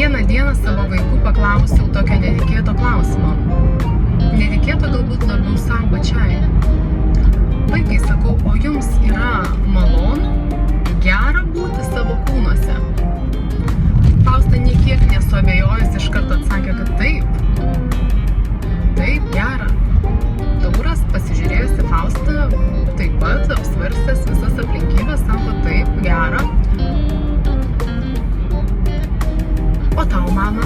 Vieną dieną savo vaikų paklausiau tokio netikėto klausimo. Netikėto galbūt labiau savo pačiai. Vaikai, sakau, o jums yra malonu, gera būti savo kūnuose? Fausta niekiek nesuabejojęs iš karto atsakė, kad taip. Taip, gera. Tauras pasižiūrėjęs į Faustą, taip pat apsvarstęs visas aplinkybės, sako, taip, gera. O tau, mama?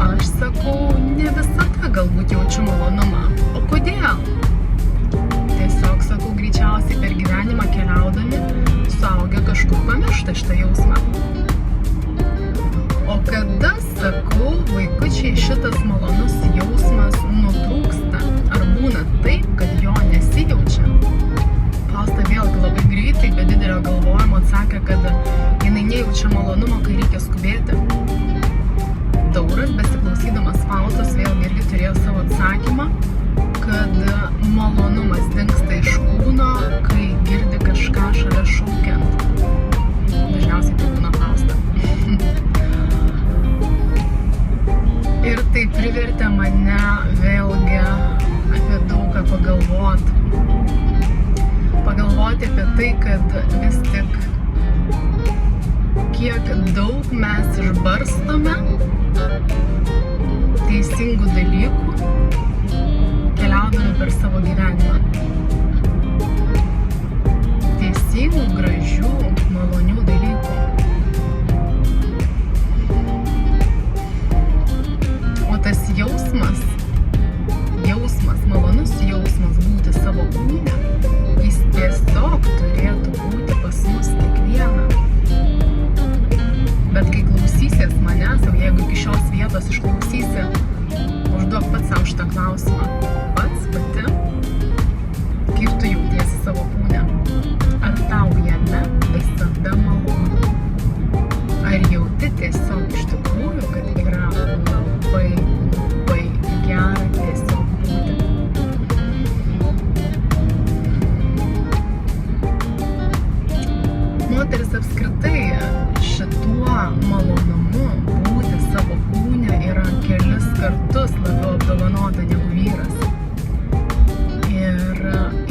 Aš sakau, ne visada galbūt jaučiu malonumą. O kodėl? Tiesiog, sakau, greičiausiai per gyvenimą keliaudami, suaugę kažkur pamiršta šitą jausmą. O kada, sakau, vaikučiai šitas malonus jausmas nutrūksta? Ar būna taip, kad jo nesijaučia? Fausta vėlgi labai greitai, be didelio galvojimo atsakė, kad jinai nejaučia malonumo, kai reikia skubėti. Tauras, besiklausydamas Faustos, vėlgi irgi turėjo savo atsakymą, kad malonumas dingsta iš kūno, kai girdi kažką šalia šaukiant. Dažniausiai tai būna Fausta. Ir tai privertė mane vėlgi apie daugą pagalvoti. Pagalvoti apie tai, kad vis tik kiek daug mes išbarstome teisingų dalykų, keliaudami per savo gyvenimą. Teisingų, gražių, malonių dalykų. O tas jausmas, malonus jausmas būti savo kūne, jis tiesiog turėtų būti pas mus kiekvieną. Bet kai klausysies manęs, jau jeigu iki šios vietos išklausysi, užduok pats savo šitą klausimą. Pats, pati, kaip tu jautiesi savo kūne? Ar tau jame visada malonu? Ar jauti tiesiog iš tikrųjų, kad yra labai gera tiesiog būti? Moteris apskritai šituo malonumu būti savo kūne yra kelis kartus labiau apdovanota negu vyras. Ir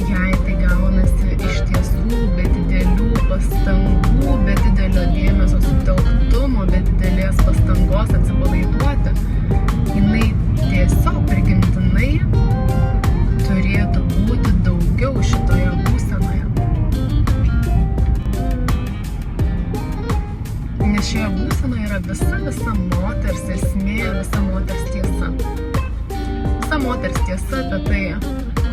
jei tai gaunasi iš tiesų be didelių pastangų, be didelio dėmesio sutelktumo, be didelės pastangos atsipalaiduoti, jinai tiesiog prigimtinai turėtų būti daugiau šitoje būsenoje. Nes šioje būsenoje yra visa moters esmė, visa moters tiesa. Visa moters tiesa apie tai,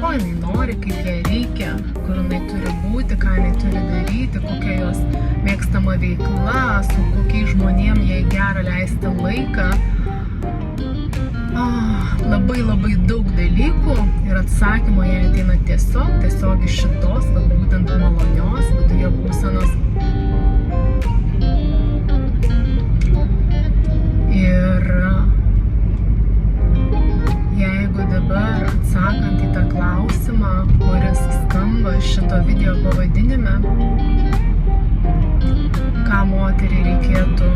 ko jinai nori, kaip jai reikia, kur jinai turi būti, ką jinai turi daryti, kokia jos mėgstama veikla, su kokiais žmonėm jai gera leisti laiką. Labai daug dalykų ir atsakymo jai ateina tiesiog iš šitos, būtent malonios viduje būsenos. Ir jeigu dabar atsakant į tą klausimą, kuris skamba šito video pavadinime, ką moteriai reikėtų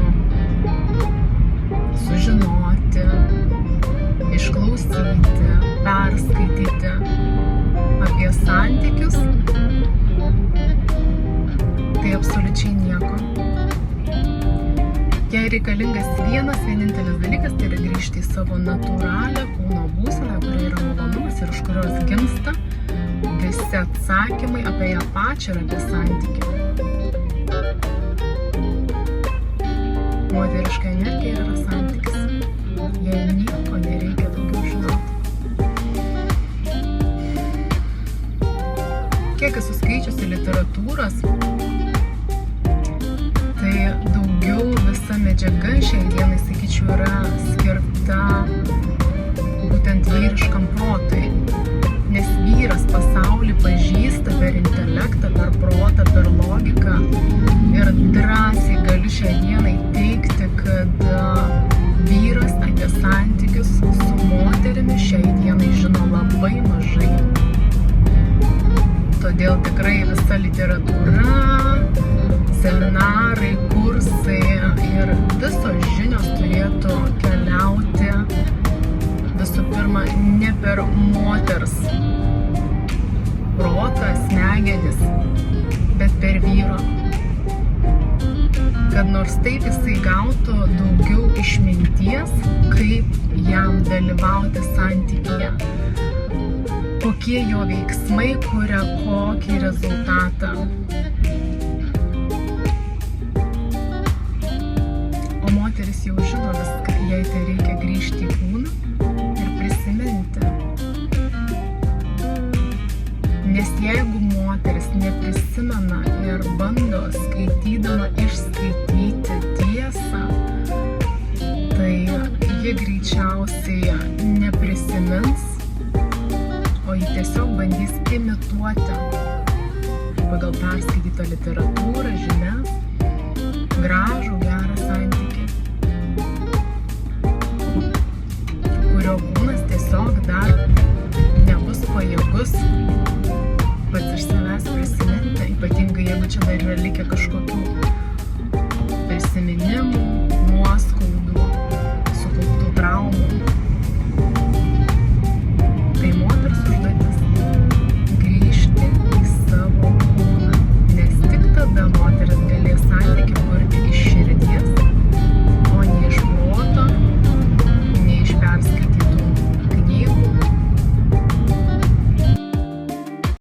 sužinoti, išklausyti, perskaityti apie santykius, tai absoliučiai nieko. Jei reikalingas vienintelis dalykas, tai yra grįžti į savo natūralią kūno būseną, kuria yra malonumas ir iš kurios gimsta visi atsakymai apie ją pačią ir apie santykį. Moteriška energija yra santykis. Jei nieko nereikia daugiau žinoti. Kiek esu skaičiusi literatūros, tai daugiau visa medžiaga šiai dienai, sakyčiau, yra skirta būtent vyriškam protui. Nes vyras pasaulį pažįsta per intelektą, per protą, per logiką. Ir drąsiai galiu šiai dienai teigti, kad vyras apie santykius su moterimi šiai dienai žino labai mažai. Todėl tikrai visa literatūra, seminarai, kursai ir visos žinios daugiau išminties, kaip jam dalyvauti santykyje. Kokie jo veiksmai kuria kokį rezultatą. O moteris jau žino viską, jai tai reikia grįžti į kūną ir prisiminti. Nes jeigu moteris neprisimena ir bando skaitydama išskaityti tiesą, tai ji greičiausiai neprisimins, o ji tiesiog bandys imituoti pagal perskaitytą literatūrą, žinias, gražų, gerą santykį, kurio kūnas tiesiog dar nebus pajėgus pats iš savęs prisiminti, ypatingai jeigu čia dar yra likę kažkokių prisiminimų, nuoskaudų,